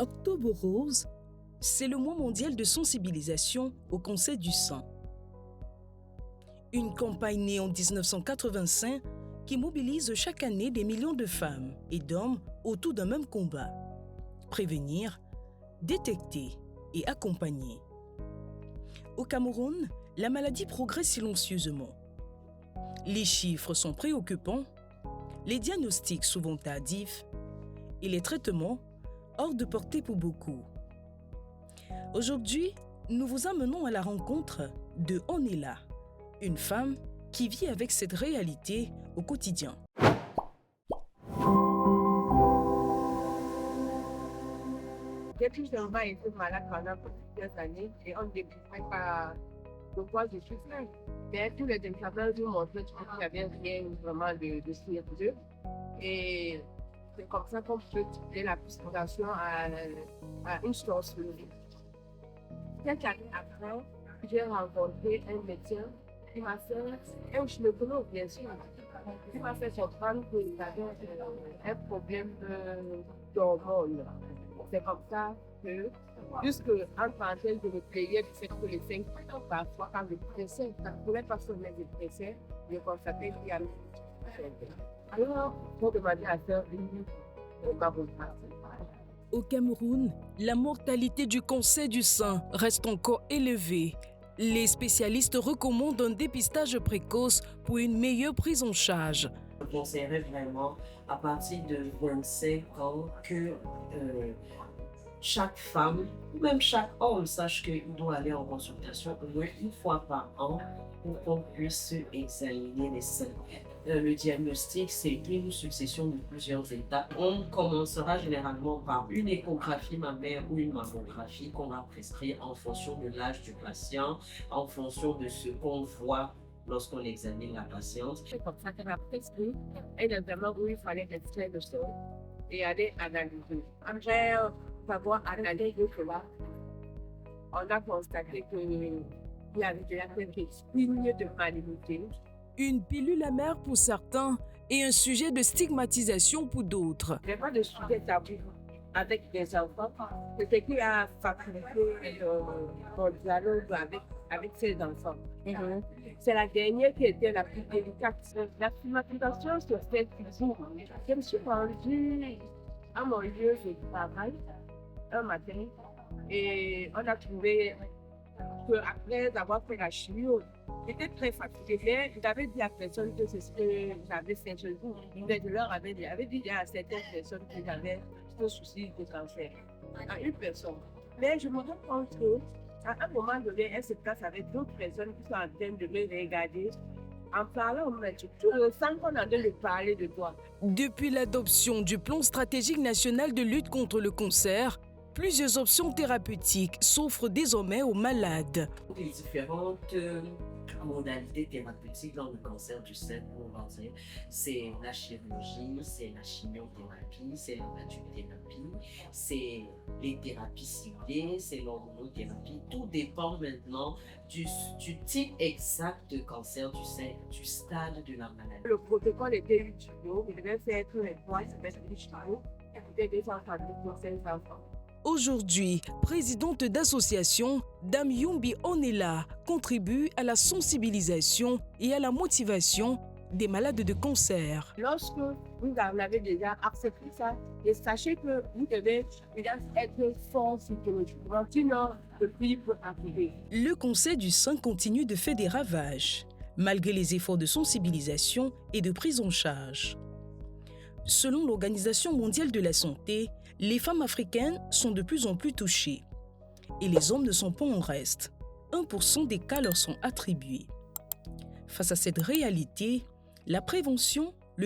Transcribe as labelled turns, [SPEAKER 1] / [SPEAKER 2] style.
[SPEAKER 1] Octobre Rose, c'est le mois mondial de sensibilisation au cancer du sein. Une campagne née en 1985 qui mobilise chaque année des millions de femmes et d'hommes autour d'un même combat. Prévenir, détecter et accompagner. Au Cameroun, la maladie progresse silencieusement. Les chiffres sont préoccupants, les diagnostics souvent tardifs et les traitements hors de portée pour beaucoup. Aujourd'hui, nous vous amenons à la rencontre de Onela, une femme qui vit avec cette réalité au quotidien.
[SPEAKER 2] Depuis que j'en ai été malade pendant plusieurs années et on ne découvrait pas de quoi je souffrais. Mais tous les examens nous montraient qu'il n'y avait rien vraiment de sérieux. Et c'est comme ça qu'on peut tirer la présentation à une sorcellerie. Quelques années après, j'ai rencontré un médecin qui m'a fait un gynécologue, bien sûr. Il m'a fait comprendre qu'il avait un problème d'hormones. C'est comme ça que, puisque en parenthèse, je me plaignais du fait que les 5 ans, parfois, quand je pressais, quand je ne pouvais pas sonner, je pressais, je constatais qu'il y avait une chose. Alors, on demandait à faire une mammographie.
[SPEAKER 1] Au Cameroun, la mortalité du cancer du sein reste encore élevée. Les spécialistes recommandent un dépistage précoce pour une meilleure prise en charge.
[SPEAKER 3] Je conseillerais vraiment à partir de 25 ans que chaque femme, ou même chaque homme, sache qu'il doit aller en consultation au moins une fois par an pour qu'on puisse examiner les seins. Le diagnostic, c'est une succession de plusieurs étapes. On commencera généralement par une échographie mammaire ou une mammographie qu'on va prescrire en fonction de l'âge du patient, en fonction de ce qu'on voit lorsqu'on examine la patiente.
[SPEAKER 2] C'est comme ça qu'elle a prescrit un examen où il fallait extraire le sol et aller analyser. Après avoir analysé cela, on a constaté qu'il y avait déjà quelques signes de malignité.
[SPEAKER 1] Une pilule amère pour certains et un sujet de stigmatisation pour d'autres.
[SPEAKER 2] Il n'y a pas de sujet tabou avec des enfants. C'est ce qui a facilité mon dialogue avec ces enfants. C'est la dernière qui était la plus délicate. La stigmatisation se fait toujours. Je me suis rendue à mon lieu de travail un matin et on a trouvé qu'après avoir fait la chimio, j'étais très fatiguée, mais j'avais dit à personne que c'est ce que j'avais fait. Mais je leur avais dit à certaines personnes que j'avais ce souci de cancer. À une personne. Mais je me rends compte qu'à un moment donné, elle se place avec d'autres personnes qui sont en train de me regarder. En parlant, tu sens qu'on est en train de parler de toi.
[SPEAKER 1] Depuis l'adoption du plan stratégique national de lutte contre le cancer, plusieurs options thérapeutiques s'offrent désormais aux malades.
[SPEAKER 3] Les différentes modalités thérapeutiques dans le cancer du sein, on va dire, c'est la chirurgie, c'est la chimiothérapie, c'est la radiothérapie, c'est les thérapies ciblées, c'est l'hormonothérapie. Tout dépend maintenant du type exact de cancer du sein, du stade de la maladie.
[SPEAKER 2] Le protocole était utile, il devait faire les 3 semaines de chimio, c'était 230 pour 5 enfants.
[SPEAKER 1] Aujourd'hui, présidente d'association, Dame Yumbi Onela contribue à la sensibilisation et à la motivation des malades de cancer.
[SPEAKER 2] Lorsque vous avez déjà accepté ça, et sachez que vous devez être fort psychologiquement, sinon le prix peut arriver.
[SPEAKER 1] Le cancer du sein continue de faire des ravages, malgré les efforts de sensibilisation et de prise en charge. Selon l'Organisation mondiale de la santé, les femmes africaines sont de plus en plus touchées et les hommes ne sont pas en reste. 1% des cas leur sont attribués. Face à cette réalité, la prévention